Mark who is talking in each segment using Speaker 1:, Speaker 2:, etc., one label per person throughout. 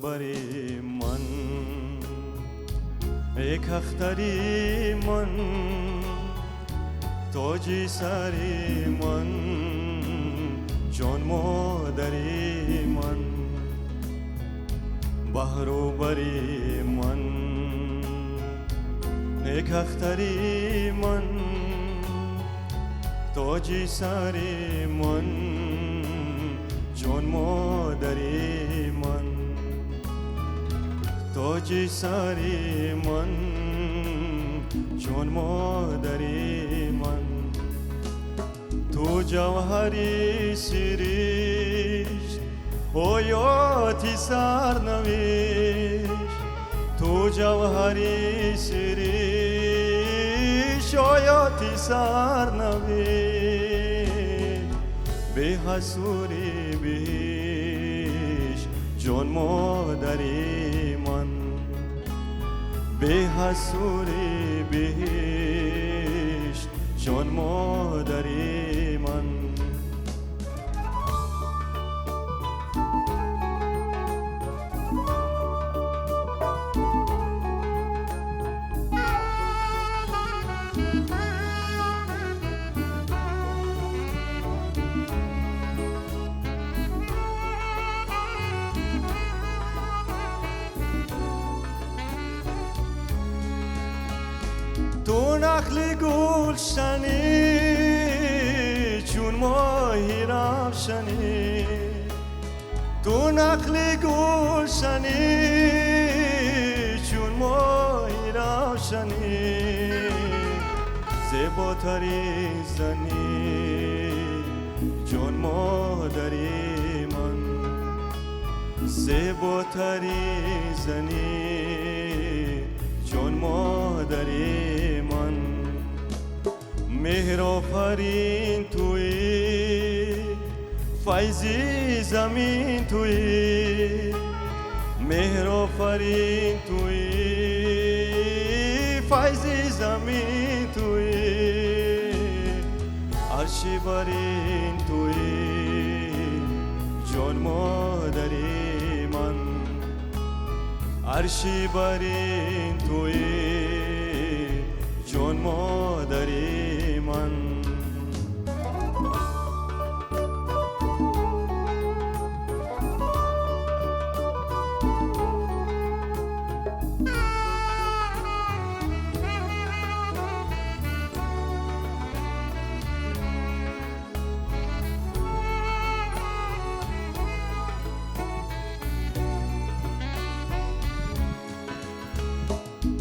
Speaker 1: بری من یک اختری من تاجی سری من جان مادری من بهرو بری من یک اختری من تاجی سری من جان مادری من تاجی سری من جان مادری من تو جوهری سیریش حیاتی سرنوشت تو جوهری سیریش حیاتی سرنوشت به حسوری بیش جان مادری من به حسوری بیش جان مادری من تو نخل گلشنی چون ماهی روشنی تو نخل گلشنی چون ماهی روشنی زیباترین زنی جان مادری من زیباترین زنی جان مادری من مهر آفرین تویی فیضی زمین تویی مهر آفرین تویی فیضی زمین تویی عرشی برین تویی جان مادری من عرشی برین تویی جان مادری من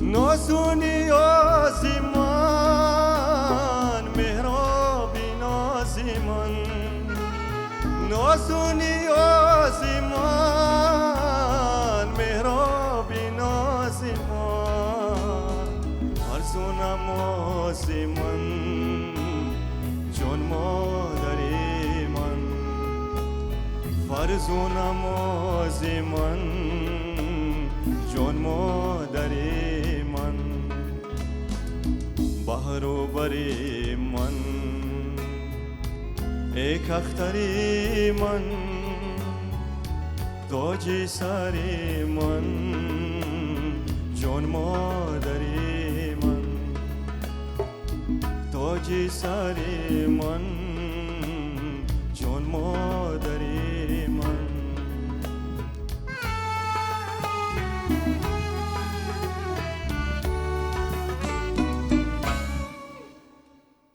Speaker 1: نازونی آزی من مهرابی نازی من نازونی آزی من مهرابی نازی من ارزونم آزی من جان مادری من فرزونم آزی من جان مادری بهرو بری من یک اختری من تاجی سری من جان مادری من تاجی سری من جان مادری من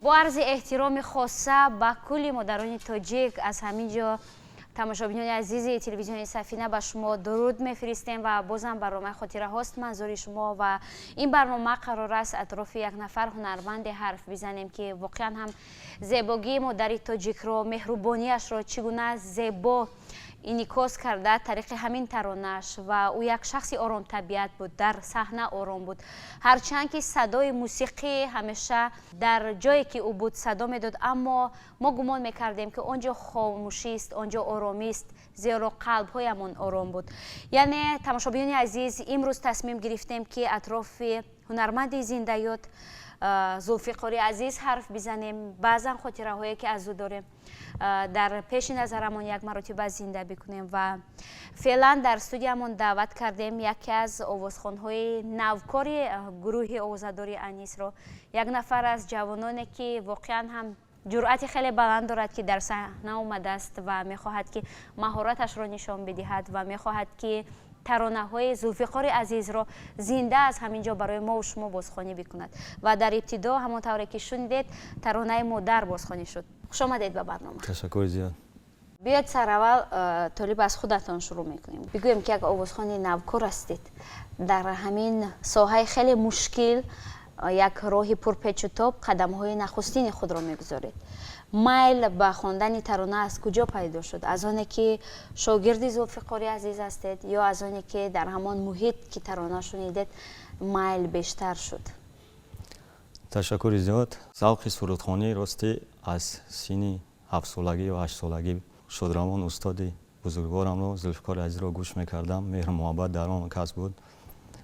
Speaker 2: با عرض احترام خاصه به کل مادران تاجیک از همینجا تماشابینان عزیز تلویزیون سفینه به شما درود میفرستیم و بازم برنامه خاطره هاست منظور شما و این برنامه قرار است اطراف یک نفر هنرمند حرف بزنیم که واقعا هم زیبایی مادر تاجیک را مهربانیش را چگونه زیبا انعکاس کرده طریق همین ترانه‌اش و او یک شخصی آرام طبیعت بود، در صحنه آرام بود، هرچند که صدای موسیقی همیشه در جایی که او بود صدا میداد، اما ما گمان میکردیم که آنجا خاموشی است، آنجا آرامی است، زیرا قلب هایمان آرام بود. یعنی تماشابینان عزیز، امروز تصمیم گرفتیم که اطراف هنرمند زنده یاد зулфиқори азиз ҳарф бизанем, баъзан хотираҳое ки аз ӯ дорем дар пеши назарамон як маротиба зинда бикунем. Ва феълан дар студиямон даъват кардем яке аз овозхонҳои навкори гурӯҳи овозадори Анисро, як нафар аз ҷавононе ки воқеан ҳам ҷуръати хеле баланд дорад ки дар саҳна омадааст ва мехоҳад ки маҳораташро нишон бидиҳад ва мехоҳад ки таронаҳои зулфиқори азизро зинда аз ҳамин ҷо барои мову шумо бозхонӣ бикунад. Ва дар ибтидо ҳамон тавре ки шунидед, таронаи модар бозхонӣ шуд. хуш омадед ба барнома.
Speaker 1: ташаккури зиёд.
Speaker 2: биёед сараввал толиб аз худатон шурӯъ мекунем. бигӯем ки як овозхони навкор ҳастед, дар ҳамин соҳаи хеле мушкил як роҳи пурпечутоб қадамҳои нахустини худро мегузоред. майл ба хондани тарона аз куҷо пайдо шуд? аз оне ки шогирди зулфиқори азиз ҳастед ё аз оне ки дар ҳамон муҳит ки тарона шунидед майл бештар шуд?
Speaker 1: ташаккури зиёд. завқи сурудхонӣ рости аз синни 7-солагӣ ё 8-солагӣ шодрамон устоди бузургворамро зулфиқори азизро гӯш мекардам. меҳру муҳаббат дар он касб буд.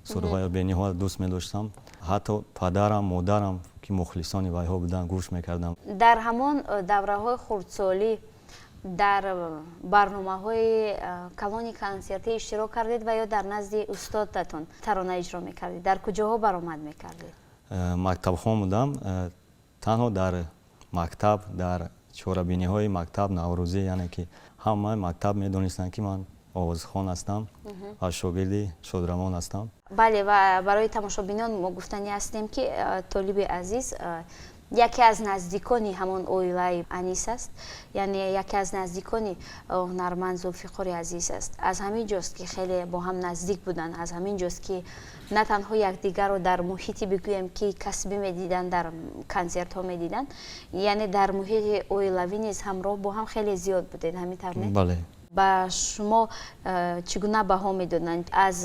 Speaker 1: сурудҳоро бениҳоят дӯст медоштам. ҳатто падарам, модарам ки мухлисони вайҳо буданд гӯш мекардам.
Speaker 2: дар ҳамон давраҳои хурдсолӣ дар барномаҳои калони консертӣ иштирок кардед ва ё дар назди устодатон тарона иҷро мекардед? дар куҷоҳо баромад мекардед?
Speaker 1: мактабхон будам. танҳо дар мактаб, дар чорабиниҳои мактаб наврӯзӣ, яъне ки ҳама мактаб медонистанд ки ман овозхон ҳастам ва шогирди Шодрамон ҳастам.
Speaker 2: бале, ва барои тамошобинон мо гуфтанӣ ҳастем ки толиби азиз яке аз наздикони ҳамон оилаи Анис аст, яъне яке аз наздикони ҳунарманд Зулфиқори азиз аст. аз ҳамин ҷост ки хеле бо ҳам наздик буданд, аз ҳамин ҷост ки на танҳо якдигарро дар муҳити бигӯем ки касбӣ медиданд, дар консертҳо медиданд, яъне дар муҳити оилавӣ низ ҳамроҳ бо ҳам хеле зиёд будед, ҳамин тавр не?
Speaker 1: бале.
Speaker 2: ба шумо чӣ гуна баҳо медоданд? аз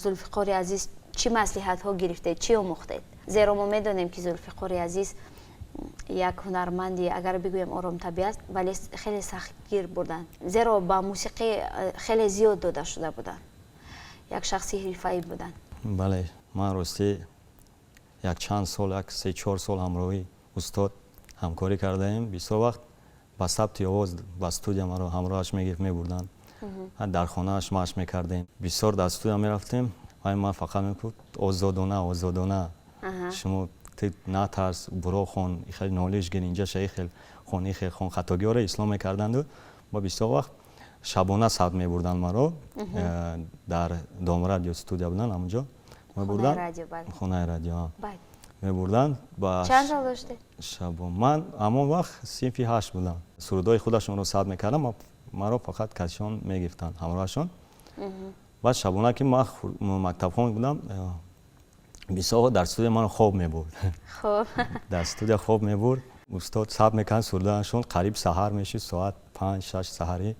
Speaker 2: Зулфиқори азиз чӣ маслиҳатҳо гирифтед, чӣ омӯхтед? зеро мо медонем ки Зулфиқори азиз як ҳунарманди, агар бигӯем оромтабиат, вале хеле сахтгир буданд, зеро ба мусиқӣ хеле зиёд дода шуда буданд, як шахси ҳирфаӣ буданд.
Speaker 1: бале, ман ростӣ як чанд сол, як 3-4 сол ҳамроҳи устод ҳамкорӣ кардаем. бисёр вақт ба сабти овоз ба студия маро ҳамроҳаш мегирифт, мебурданд. дар хонааш машқ мекардем. бисёр дар студия мерафтем. ман фақат мегуфт озодона, озодона, шумо натарс, буро хон, хел нолиш гир, инҷа шаи хел хони хел хон, хатогиҳоро ислом мекарданду ба бисёр вақт шабона сабт мебурданд маро. дар Домрадио студия буданд, ҳамонҷо мебурданд. хонаи радио мебурданд.
Speaker 2: чанд сал доштед?
Speaker 1: шабо ман ҳамон вақт синфи 8 будам. сурудҳои худашонро сабт мекардам, маро фақат кашон мегирифтанд ҳамроҳашон. баъд шабона ки ман мактабхон будам, бисёр дар студия маро хоб мебурд. дар студия хоб мебурд, устод сабт мекард сурдаашон, қариб саҳар мешуд, соат 5-6 саҳарӣ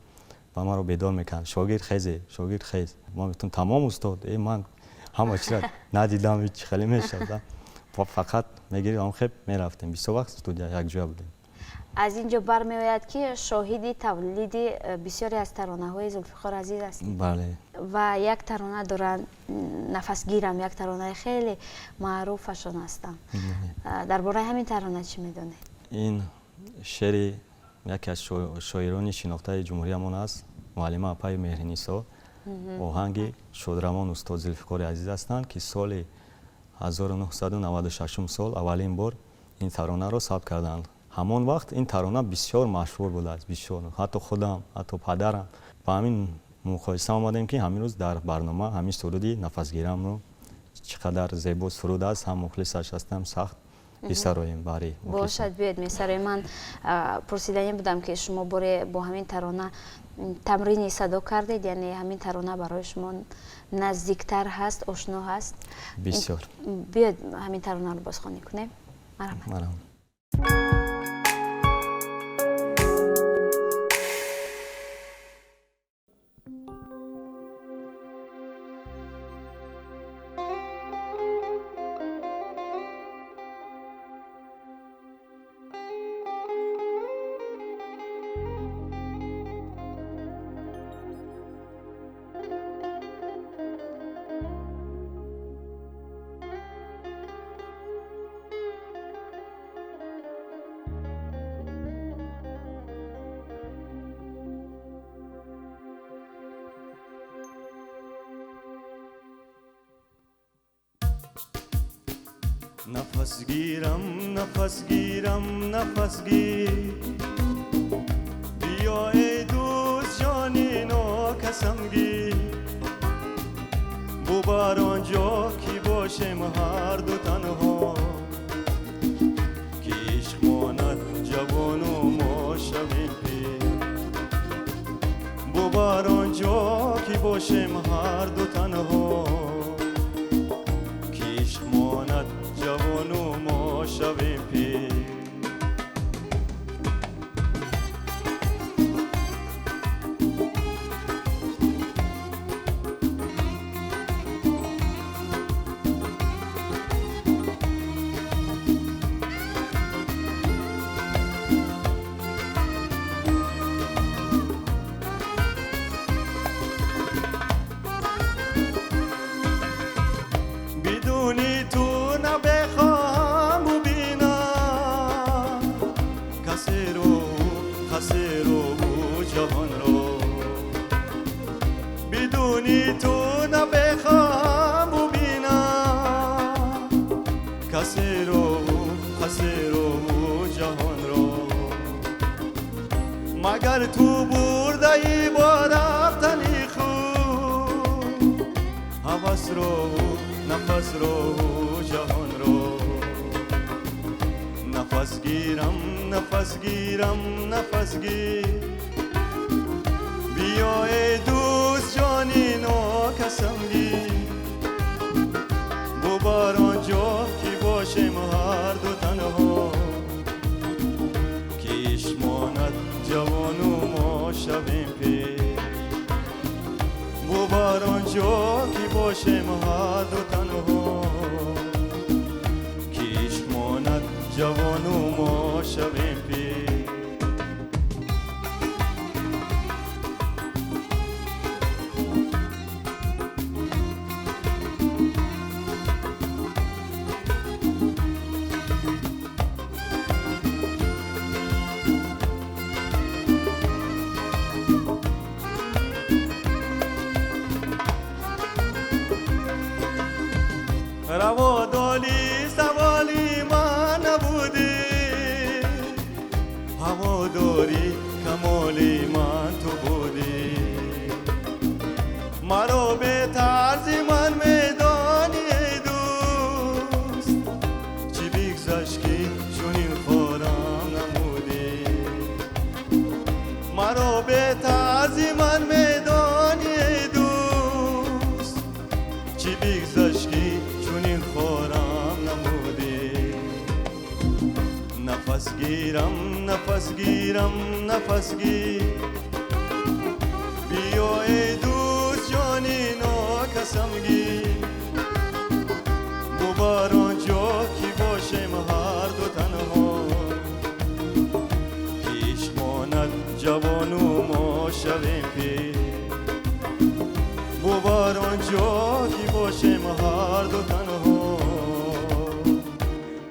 Speaker 1: ба маро бедор мекард. шогирд хезе, шогирд хез. ман гуфтам тамом устод, ман ҳама чиро надидам, ҳеҷ хеле мешавдам. фақат мегирид, хеб мерафтем. бисёр вақт студия якҷоя будем.
Speaker 2: аз ин ҷо бармеояд ки шоҳиди тавлиди бисёре аз таронаҳои Зулфиқор азиз ҳастед.
Speaker 1: бале.
Speaker 2: ва як тарона доранд, нафасгирам, як таронаи хеле маъруфашон ҳастанд. дар бораи ҳамин тарона чӣ медонед?
Speaker 1: ин шеъри яке аз шоирони шинохтаи ҷумҳуриямон аст, муаллима апаи меҳринисо. оҳанги Шодрамон устод Зулфиқори азиз ҳастанд, ки соли 1996 сол аввалин бор ин таронаро сабт карданд. ҳамон вақт ин тарона бисёр машҳур будааст, бисёр. ҳатто худам, ҳатто падарам ба ҳамин муқоиса омадем ки ҳамин рӯз дар барнома ҳамин суруди нафасгирамро чӣ қадар зебо суруд аст, ҳам мухлисаш ҳастам, сахт бисароем бари.
Speaker 2: бошад, биёед месароем. ман пурсиданӣ будам ки шумо боре бо ҳамин тарона тамрини садо кардед, яъне ҳамин тарона барои шумо наздиктар ҳаст, ошно ҳаст?
Speaker 1: бисёр.
Speaker 2: биёед ҳамин таронаро бозхонӣ кунем.
Speaker 1: марҳамат.
Speaker 3: نفس گیرم نفس گیرم نفس گیر بیا ای دوست جانینا قسم گیر ببر آنجا کی باشیم هر دو تنها که عشق ماند جوان و ما شویم پیر ببر آنجا کی باشیم هر دو تنها که عشق ماند جوان و ما شویم پیر بدونی تو نبخوام ببینم کسی رو جهان رو بدونی تو نبخوام ببینم کسی رو جهان رو مگر تو برده ای با رفتنی خوب هوس رو نفس رو جهان رو نفس گیرم نفس گیرم نفس گیر بیا ای دوست جانینا قسم گیر ببر آنجا کی باشیم هر دو تنها که عشق ماند جوان و ما شویم پیر ببر آنجا کی باشیم هر دو تنها که عشق ماند جوان و ما شویم پیر رواداری سوالی من نبودی هواداری کمالی من تو بودی مرا به طرز من میدانی ای دوست چی بگذشت که چنین خورم نمودی مرا به طرز من میدانی ای دوست چی بگذشت که چنین خورم نمودی نفس گیرم نفس گیرم نفس گیر بیا ای دوست جانینا قسم گیر ببر آنجا کی باشیم هر دو تنها که عشق ماند جوان و ما شویم پیر ببر آنجا کی باشیم هر دو تنها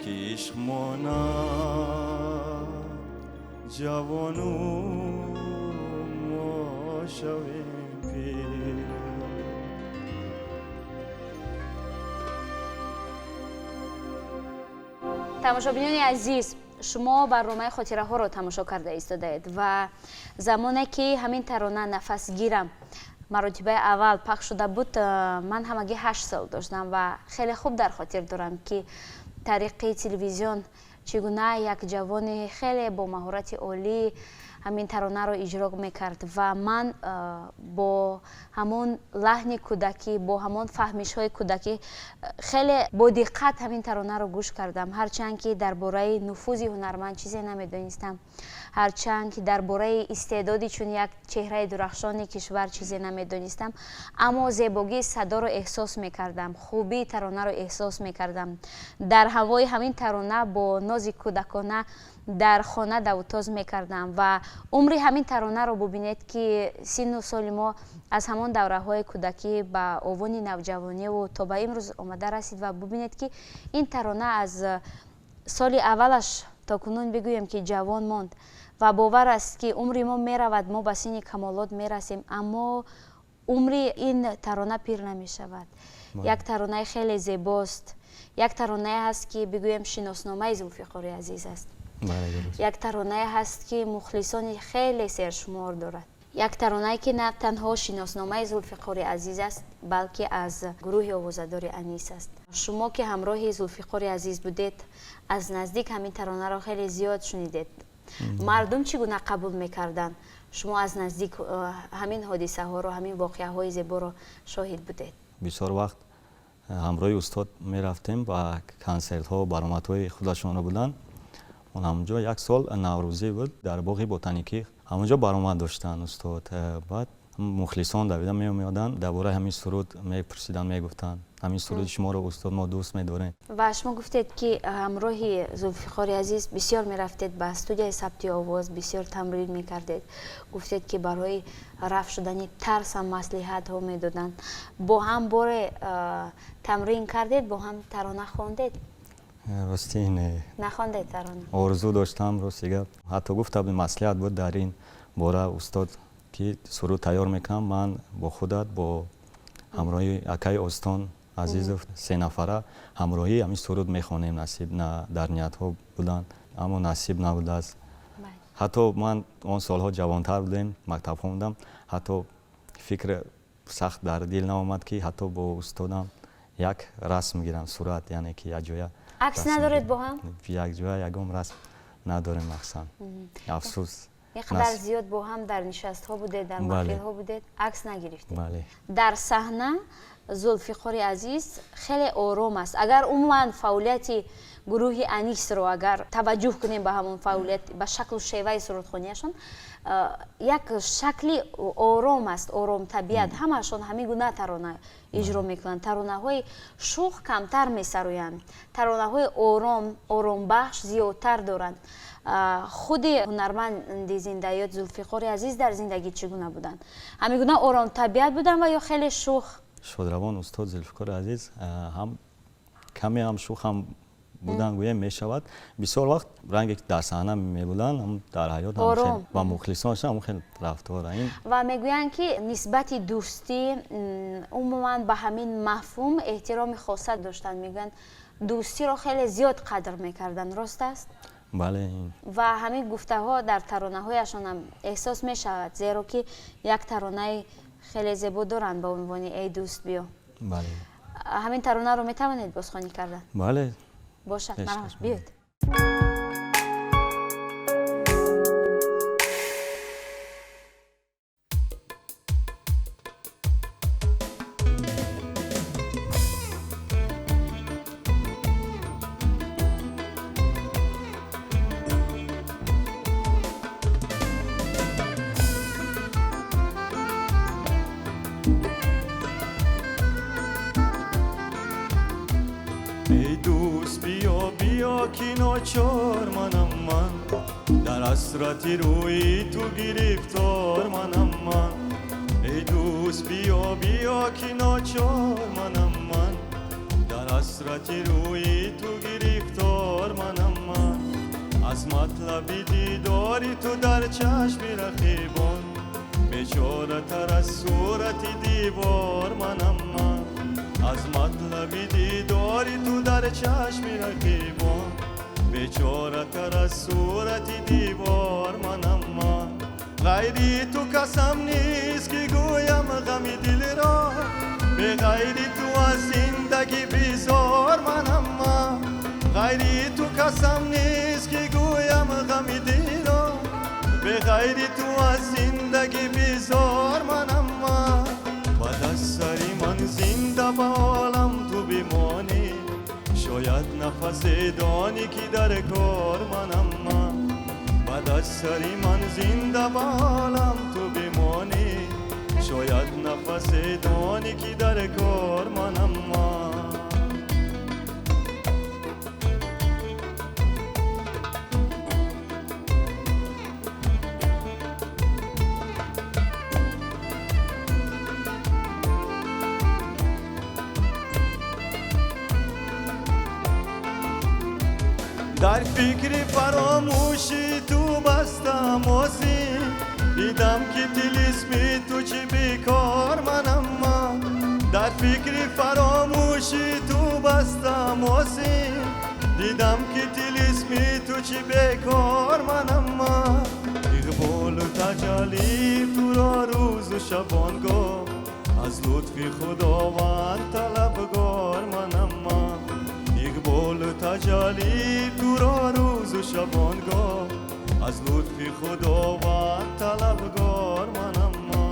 Speaker 3: که عشق ماند جوان و ما شویم پیر
Speaker 2: тамошобинёни азиз шумо барномаи хотираҳоро тамошо карда истодаед ва замоне ки ҳамин тарона нафасгирам маротибаи аввал пахш шуда буд ман ҳамагӣ 8 сол доштам ва хеле хуб дар хотир дорам ки тариқи телевизион чӣ гуна як ҷавони хеле бо маҳорати олӣ ҳамин таронаро иҷро мекард ва ман бо ҳамон лаҳни кӯдакӣ бо ҳамон фаҳмишҳои кӯдакӣ хеле бодиққат ҳамин таронаро гӯш кардам ҳарчанд ки дар бораи нуфузи ҳунарманд чизе намедонистам ҳарчанд ки дар бораи истеъдоди чун як чеҳраи дурахшони кишвар чизе намедонистам аммо зебогии садоро эҳсос мекардам хубии таронаро эҳсос мекардам дар ҳавои ҳамин тарона бо нози кӯдакона дар хона давутоз мекардам ва умри ҳамин таронаро бубинед ки синну соли мо аз ҳамон давраҳои кӯдакӣ ба овони навҷавониву то ба имрӯз омада расид ва бубинед ки ин тарона аз соли аввалаш то кунун бигӯем ки ҷавон монд ва бовар аст ки умри мо меравад мо ба синни камолот мерасем аммо عمری این ترانه پیر نمی شود. یک ترانه خیلی زیباست. یک ترانه هست که بگویم شناسنامه ذوالفقار عزیز است. یک ترانه هست که مخلصان خیلی سرشمار دارد. یک ترانه که نه تنها شناسنامه ذوالفقار عزیز است بلکه از گروه آوازه‌دار انیس است. شما که همراه ذوالفقار عزیز بودید از نزدیک همین ترانه را خیلی زیاد شنیدید. مردم چگونه قبول میکردن؟ شما از نزدیک همین حادثه ها رو، همین واقعه های زیبا رو شاهد بودید.
Speaker 1: بسیار وقت همراه استاد می رفتیم با کنسرت ها و برآمد های خودشان رو بودن. اون همونجا یک سال نوروزی بود در باغ بوتانیکی، همونجا برآمد داشتن استاد. بعد مخلصان دویدن می اومدن درباره همین سرود می پرسیدن، می گفتن همین سرود شما رو استاد ما دوست می داریم.
Speaker 2: و شما گفتید که همراه ذوالفقار عزیز بسیار می رفتید به استودیوی ثبت آواز، بسیار تمرین می کردید. گفتید که برای رفع شدن ترس هم مصلحت ها می دادن. با هم بار تمرین کردید، با هم ترانه خواندید؟
Speaker 1: راستی نه.
Speaker 2: نخواندید ترانه؟
Speaker 1: آرزو داشتم راستیگه. حتی گفتم مصلحت بود در این باره استاد که سرود تیار میکنم، من با خودت با همراهی اکای استان عزیز 3 نفره همراهی همین سرود میخوانیم. نصیب نه در نیت ها بودن اما نصیب نبود است. حتی من اون سالها جوانتر بودم، مکتب خوندم، حتی فکر سخت در دل نآمد که حتی با استادم یک رسم میگیرم صورت، یعنی که یک جای
Speaker 2: عکس ندارید با هم؟
Speaker 1: یک جای یکم رسم نداریم مخصوصا. افسوس.
Speaker 2: اینقدر زیاد با هم در نشست ها بودید، در محفل ها بودید، عکس نگرفتید.
Speaker 1: بله.
Speaker 2: در صحنه ذوالفقار عزیز خیلی آرام است. اگر عموما فعالیت گروه انیس رو اگر توجه کنیم به همون فعالیت، به شکل و شیوه سرودخوانیشون، یک شکلی آرام است، آرام طبیعت. همشون همین گونه ترانه اجرا میکنن. ترانه های شوخ کمتر میسرویند، ترانه های آرام بخش زیادتر دارند. خود هنرمند زنده‌یاد ذوالفقار عزیز در زندگی چگونه بودند؟ همین گونه آرام طبیعت بودن و یا خیلی شوخ؟
Speaker 1: شادروان استاد ذوالفقار عزیز هم کمی هم شوخ هم بودن گویا می شود. بسیار وقت رنگی که در صحنه می بودن هم در حیات هم خیلی و مخلصانش هم خیلی رفتار این
Speaker 2: و میگویند که نسبت دوستی عموما به همین مفهوم احترام خاص داشتن. میگویند دوستی رو خیلی زیاد قدر میکردن. راست است؟
Speaker 1: بله. این
Speaker 2: و همین گفته ها در ترانه هایشان هم احساس می شود، زیرا که یک ترانه خیلی زیبا دارند با عنوان ای دوست بیا.
Speaker 1: بله.
Speaker 2: همین ترانه رو می توانید بازخوانی کردن؟
Speaker 1: بله.
Speaker 2: باشد، مرحبا، بیاید.
Speaker 3: که ناچار منم من، در حسرت روی تو گرفتار منم من. ای دوست بیا بیا که ناچار منم من، در حسرت روی تو گرفتار منم من. از مطلب دیداری تو در چشم رقیبان، بیچاره تر از صورت دیوار منم من. از مطلب دیداری تو در چشم رقیبان، بیچاره تر از صورت دیوار منم من. غیری تو کسم نیست که گویم غم دل را، به غیری تو از زندگی بیزار منم من. غیری تو کسم نیست که گویم غم دل را، به غیری تو از زندگی بیزار منم من. و دست سری من زنده به عالم تو بمانی، شاید نفس دانی که در کار منم من. و دست سری من زنده به عالم تو بمانی، شاید نفس دانی که در کار منم من. در فکر فراموشی تو بستم آسین، دیدم که طلسم تو چه بیکار من فکری فراموشی تو بستم آسین دیدم که تیلیسمی تو چی بیکار منم من اقبال و تجلی تو را روز و شبانگاه از لطفی خداوند طلبگار منم من اقبال و تجلی تو را روز و شبانگاه از لطفی خداوند طلبگار منم من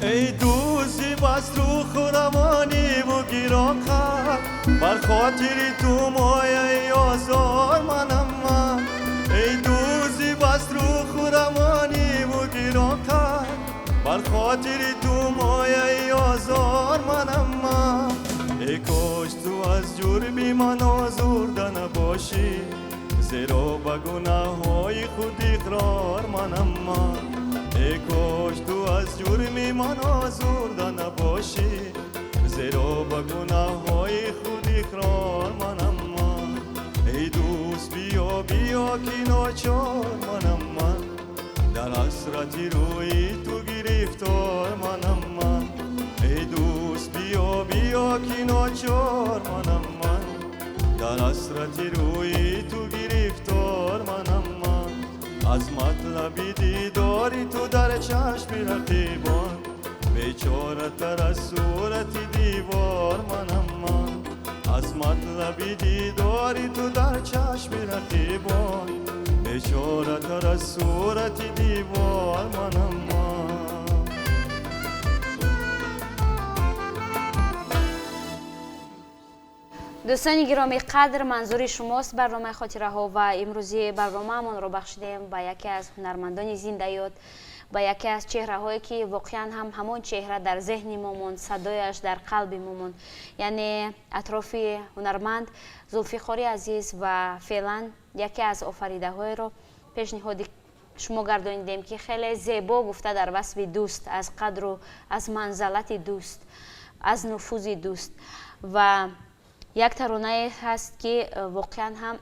Speaker 3: ای دوستی بس رو خورمانی و گیران خواهد بر خاطری تو مایه آزار منم من ای دوستی بس رو خورمانی و گیران خواهد بر خاطری تو مایه آزار منم من ای کاش تو از جرمی من آزرده نباشی زیرا به گناه های خود اقرار منم من ای کاش تو از جرمی من آزرده نباشی زیرا به گناه های خود اقرار منم من ای دوست بیا بیا که ناچار منم من در حسرتی روی تو گرفتار منم من ای دوست بیا بیا که ناچار منم من در حسرتی روی تو گرفتار منم من از مطلبی دیداری تو در چشم رقیبان بیچاره تر از صورت دیوار منم من از مطلبی دیداری تو در چشم رقیبان بیچاره تر از صورت دیوار منم من
Speaker 2: دوستان گرامی قدر منظور شماست برنامه خاطره ها و امروزی برنامه من رو بخشیدیم به یکی از هنرمندان زنده یاد به یکی از چهره هایی که واقعا هم همون چهره در ذهن ما صدایش در قلب ما یعنی اطراف هنرمند زلفیقار عزیز و فعلا یکی از آفریده های رو پیشنهاد شما گردانیدیم که خیلی زیبا گفته در وصف دوست از قدر و از منزلت دوست از نفوذ دوست و یک ترانه هست که واقعا هم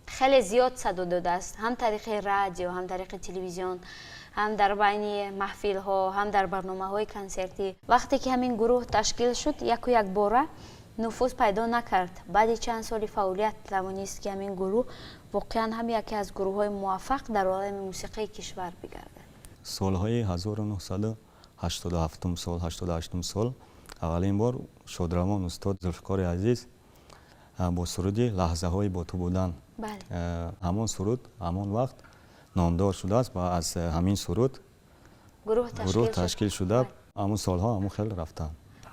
Speaker 2: خیلی زیاد صدا داده است هم طریق رادیو هم طریق تلویزیون هم در بین محفل ها هم در برنامه های کنسرتی وقتی که همین گروه تشکیل شد یک باره نفوذ پیدا نکرد بعد چند سال فعالیت توانست که همین گروه واقعا هم یکی از گروه های موفق در عالم موسیقی کشور بگردد
Speaker 1: سالهای 1987 سال 88 سال اولین بار شادروان استاد زلفیقار عزیز با سرودی لحظه های با تو بودن همون سرود همون وقت نامدار شده است و از همین سرود گروه تشکیل شده همون سالها همون خیلی رفتن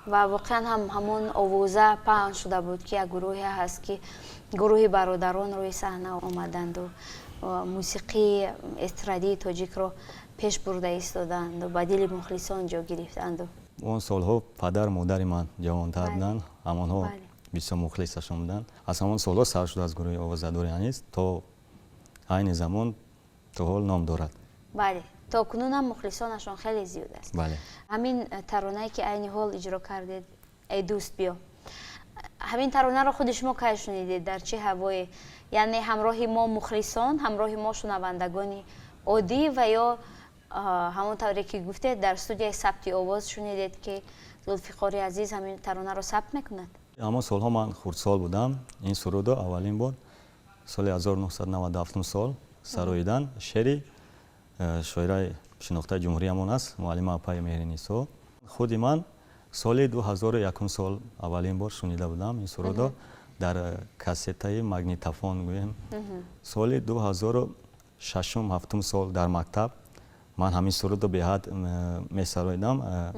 Speaker 2: و واقعا هم همون آوازه پهن شده بود که یک گروهی هست که گروه برادران روی صحنه آمدند و موسیقی استرادی تاجیک رو پیش برده ایستادند و با دل مخلصان جا گرفتند
Speaker 1: اون سالها پدر مادر من جوانتر بودن همانها بسیار مخلصشان بودن از همون سالها سر شده از گروه آوازداری انیس تا این زمان تا حال نام دارد
Speaker 2: بله تا کنون هم مخلصانشان خیلی زیاد است
Speaker 1: بله
Speaker 2: همین ترانه‌ای که این حال اجرا کردید ای دوست بیا همین ترانه رو خود شما که شنیدید در چه هوایی یعنی همراه ما مخلصان همراه ما شنوندگان عادی و یا همون طوری که گفته در استودیوی ثبت آواز شنیدید که زلفیقار عزیز همین ترانه رو ثبت میکند
Speaker 1: اما سالها من خردسال بودم این سرود اولین بار سال 1997 سال سراییدن شعری شاعره شناخته جمهوری همون است معلم اپای مهرنیسا خودی من سال 2001 سال اولین بار شنیده بودم این سرود در کاسته مگنیتوفون گویم سال 2006 7 سال در مکتب ман ҳамин сурудро беҳад месароидам,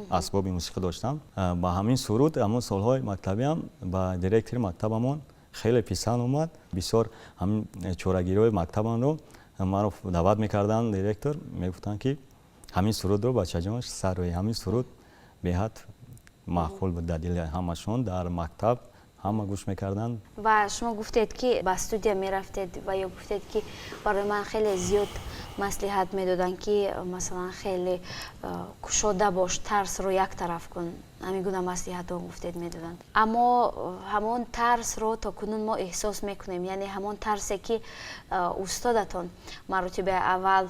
Speaker 1: асбоби мусиқӣ доштам. Ба ҳамин суруд ҳамон солҳои мактабиам ба директори мактабамон хеле писанд омад. Бисёр ҳамин чорагирои мактабамро маро даъват мекарданд. Директор мегуфтанд ки ҳамин сурудро бачаҷон сарои. Ҳамин суруд беҳад маъқул буд дар дили ҳамашон. Дар мактаб ҳама гӯш мекарданд.
Speaker 2: ва шумо гуфтед ки ба студия мерафтед ва ё гуфтед ки барои ман хеле зиёд маслиҳат медоданд ки масалан хеле кушода бош, тарсро як тараф кун. ҳамин гуна маслиҳатҳо гуфтед медоданд. Аммо ҳамон тарсро то кунун мо эҳсос мекунем, яъне ҳамон тарсе ки устодатон маротибаи аввал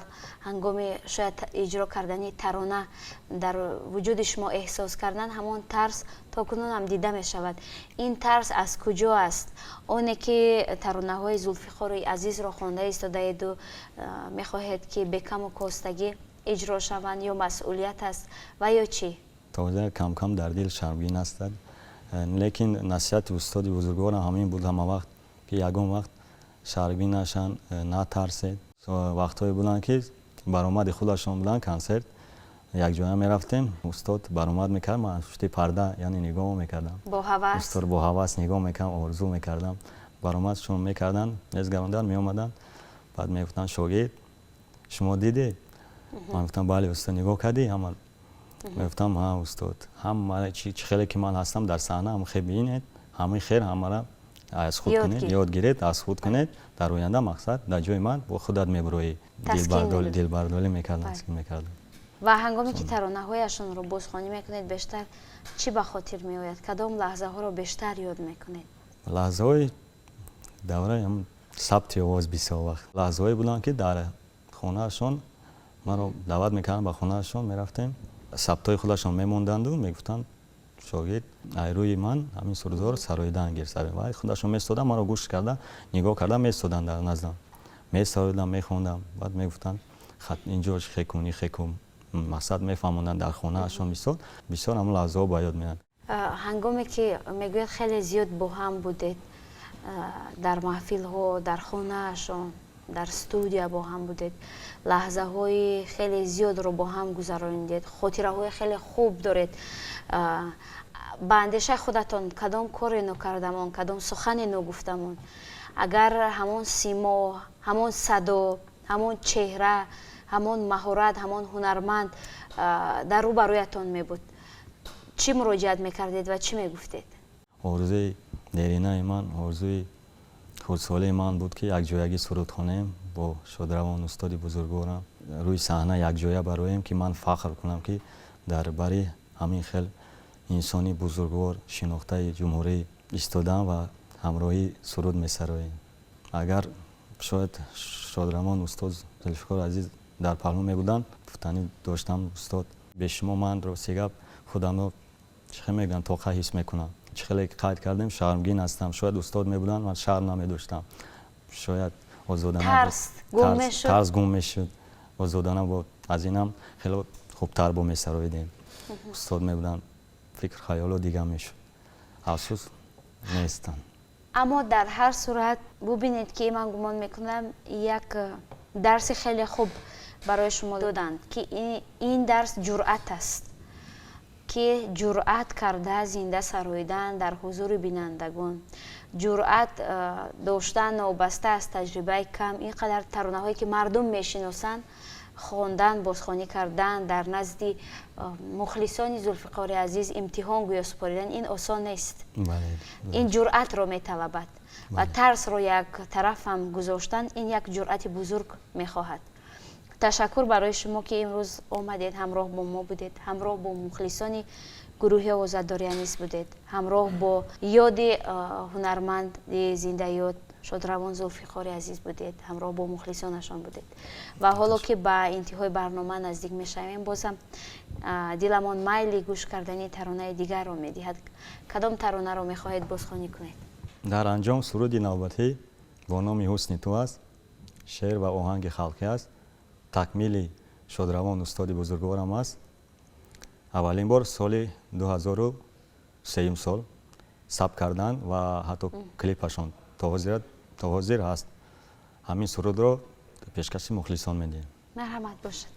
Speaker 2: ҳангоми шояд иҷро кардани тарона дар вуҷуди шумо эҳсос кардан, ҳамон тарс то кунун ҳам дида мешавад. Ин тарс аз куҷо аст? оне ки таронаҳои Зулфиқори Азизро хонда истодаеду мехоҳед ки бекаму костагӣ иҷро шаванд ё масъулият аст ва ё чӣ?
Speaker 1: Тозе кам кам дар дил шармгин астад, лекин насиҳати устоди бузургворам ҳамин буд ҳама вақт ки ягон вақт шармгин нашанд, натарсед. Вақтҳое буданд ки баромади худашон буданд консерт, якҷоя мерафтем, устод баромад мекард, ман пушти парда яъне нигоҳ мекардам.
Speaker 2: Бо ҳавас?
Speaker 1: Устод бо ҳавас нигоҳ мекардам, орзу мекардам. Баромадшон мекарданд, мезгарондан, меомаданд, баъд мегуфтанд шогирд шумо дидед? Ман гуфтам бале устод, нигоҳ кардӣ? Ҳама мегуфтам ҳа устод, ҳама чӣ хеле ки ман ҳастам дар саҳна ҳама хел бинед, ҳамаи хел ҳамара аз худ кунед, ёд гиред, аз худ кунед, дар оянда мақсад дар ҷои ман бо худат мебуроӣ. Дилбардорӣ мекардам.
Speaker 2: ва ҳангоме ки таронаҳояшонро бозхонӣ мекунед, бештар чӣ ба хотир меояд? Кадом лаҳзаҳоро бештар ёд мекунед?
Speaker 1: Лаҳзаҳои давраи сабти овоз бисёр вақт. Лаҳзаҳое буданд ки дар хонаашон маро даъват мекарданд, ба хонаашон мерафтем, сабтҳои худашон мемонданду мегуфтанд шогирд ай рӯи ман ҳамин сурудҳоро сароидан гир. Вай худашон местоданд, маро гӯш карда, нигоҳ карда местоданд дар наздам. Месароидам, мехондам, баъд мегуфтанд инҷо хекуни хекун. Мақсад мефаҳмонданд дар хонаашон бисёр ҳамон лаҳзаҳо ба ёд меоянд.
Speaker 2: ҳангоме ки мегӯяд хеле зиёд бо ҳам будед, дар маҳфилҳо, дар хонаашон, дар студия бо ҳам будед, лаҳзаҳои хеле зиёдро бо ҳам гузарондед, хотираҳои хеле хуб доред. Ба андешаи худатон кадом коре нокардамон, кадом сухане ногуфтамон? Агар ҳамон симо, ҳамон садо, ҳамон чеҳра, ҳамон маҳорат, ҳамон ҳунарманд дар рӯбарӯятон мебуд, чӣ муроҷиат мекардед ва чӣ мегуфтед?
Speaker 1: Орзуи деринаи ман, орзуи хурдсолии ман буд ки якҷоягӣ суруд хонем бо Шодравон устоди бузургворам. Рӯи саҳна якҷоя бароем ки ман фахр кунам ки дар бари ҳамин хел инсони бузургвор, шинохтаи ҷумҳурӣ истодам ва ҳамроҳӣ суруд месароем. Агар шояд Шодравон устод Зулфиқор Азиз дар паҳлӯ мебуданд, гуфтанӣ доштам устод, бешумо ман рости гап худамро чӣ хел мегӯям тоқа ҳис мекунам. Чӣ хеле қайд кардем, шармгин ҳастам. Шояд устод мебуданд, ман шарм намедоштам. Шояд озодана тарс гум мешуд. Озодана буд. Аз инам хеле хубтар бо месароидем. Устод мебуданд, фикр хаёло дигар мешуд. Афсӯс нестанд.
Speaker 2: аммо дар ҳар сурат бубинед ки ман гумон мекунам як дарси хеле хуб барои шумо доданд ки ин дарс ҷуръат аст, ки ҷуръат карда зинда сароидан дар ҳузури бинандагон, ҷуръат доштан вобаста аз таҷрибаи кам, ин қадар таронаҳое ки мардум мешиносанд хондан, бозхонӣ кардан, дар назди мухлисони Зулфиқори Азиз имтиҳон гӯё супоридан, ин осон нест. Ин ҷуръатро металабад ва тарсро як тарафам гузоштан, ин як ҷуръати бузург мехоҳад. ташаккур барои шумо ки имрӯз омадед, ҳамроҳ бо мо будед, ҳамроҳ бо мухлисони гурӯҳи Озоддори Анис будед, ҳамроҳ бо ёди ҳунарманди зиндаёд Шодравон Зулфиқори Азиз будед, ҳамроҳ бо мухлисонашон будед. Ва ҳоло ки ба интиҳои барнома наздик мешавем, бозам диламон майли гӯш кардани таронаи дигарро медиҳад. кадом таронаро мехоҳед бозхонӣ кунед?
Speaker 1: дар анҷом суруди навбатӣ бо номи ҳусни ту аст, шеър ва оҳанги халқӣ аст, такмили Шодравон устоди бузургворам аст. аввалин бор соли 2003 сол сабт кардан ва ҳатто клипашон то ҳозир ҳаст. ҳамин сурудро пешкаши мухлисон медиҳем.
Speaker 2: марҳамат бошад.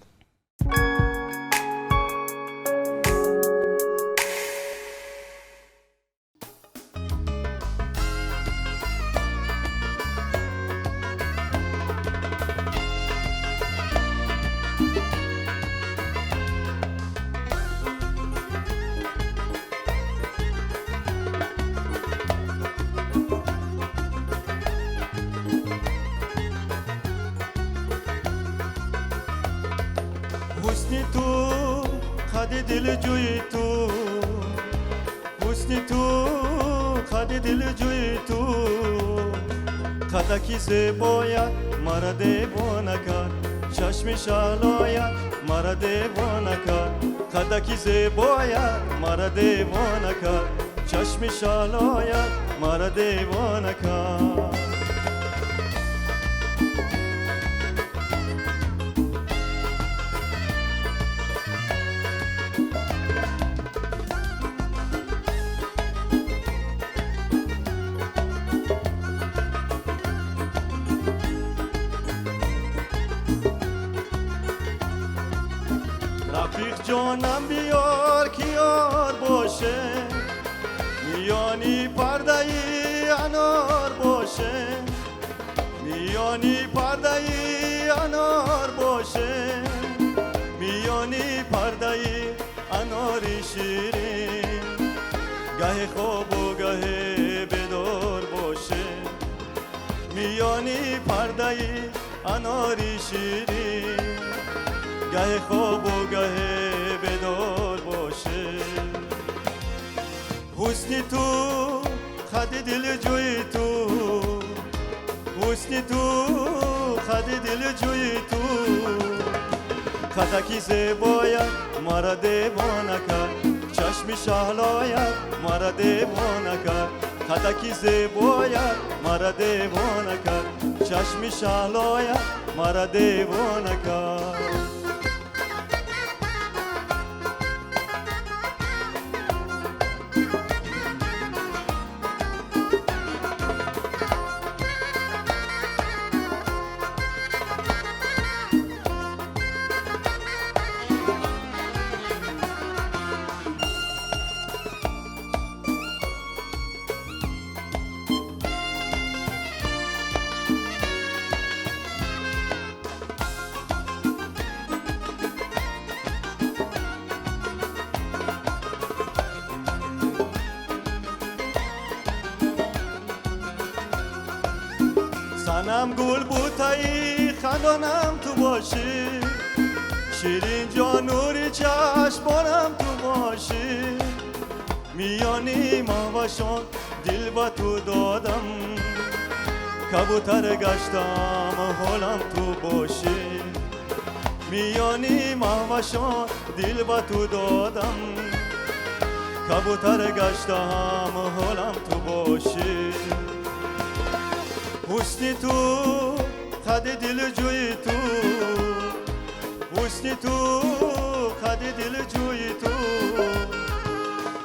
Speaker 3: حسنی تو خد دل جوی تو حسنی تو خد دل جوی تو خطکی زیبایت مرا دیوانه کرد چشم شالایت مرا دیوانه کرد خطکی زیبایت مرا دیوانه کرد چشم شالایت مرا دیوانه کرد رفیق جانم بیار که یار باشه میانی پرده ای انار باشه میانی پرده ای انار باشه میانی پرده ای اناری شیرین گه خواب و گه بیدار باشه میانی پرده ای اناری شیرین گه خواب و گه بیدار باشه حسنی تو خد دل جوی تو حسنی تو خد دل جوی تو خطکی زیبایت مرا دیوانه کرد چشم شهلایت مرا دیوانه کرد خطکی زیبایت مرا دیوانه کرد چشم شهلایت مرا دیوانه کرد سنم گل بوتایی خندانم تو باشی شیرین جان نور چشمانم تو باشی میانی ماوشان دل با تو دادم کبوتر گشتم حالم تو باشی میانی ماوشان دل با تو دادم کبوتر گشتم حالم تو باشی حسنی تو خد دل جوی تو حسنی تو خد دل جوی تو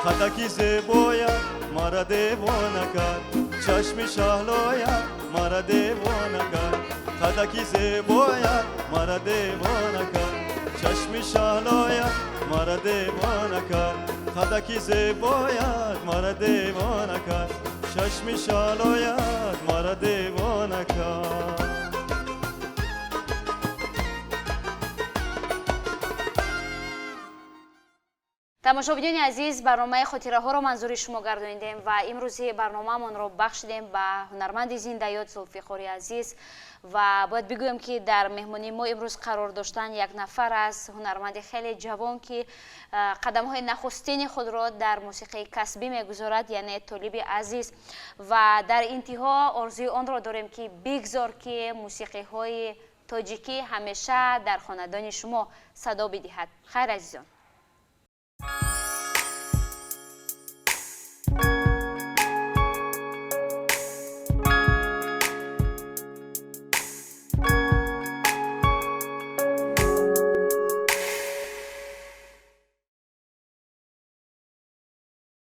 Speaker 3: خطکی زیبایت مرا دیوانه کرد چشم شهلایت مرا دیوانه کرد خطکی زیبایت مرا دیوانه کرد چشم شهلایت مرا دیوانه کرد خطکی زیبایت مرا دیوانه کرد چشم شالایت مرا دیوانه کرد
Speaker 2: тамошобинони азиз барномаи хотираҳоро манзури шумо гардонидем ва имрӯзи барномаамонро бахшидем ба ҳунарманди зиндаёд зулфиқори азиз ва бояд бигӯям ки дар меҳмонии мо имрӯз қарор доштан як нафар аз ҳунарманди хеле ҷавон ки қадамҳои нахустини худро дар мусиқии касбӣ мегузорад яъне Толиби азиз ва дар интиҳо орзуи онро дорем ки бигзор ки мусиқиҳои тоҷикӣ ҳамеша дар хонадони шумо садо бидиҳад. хайр азизон.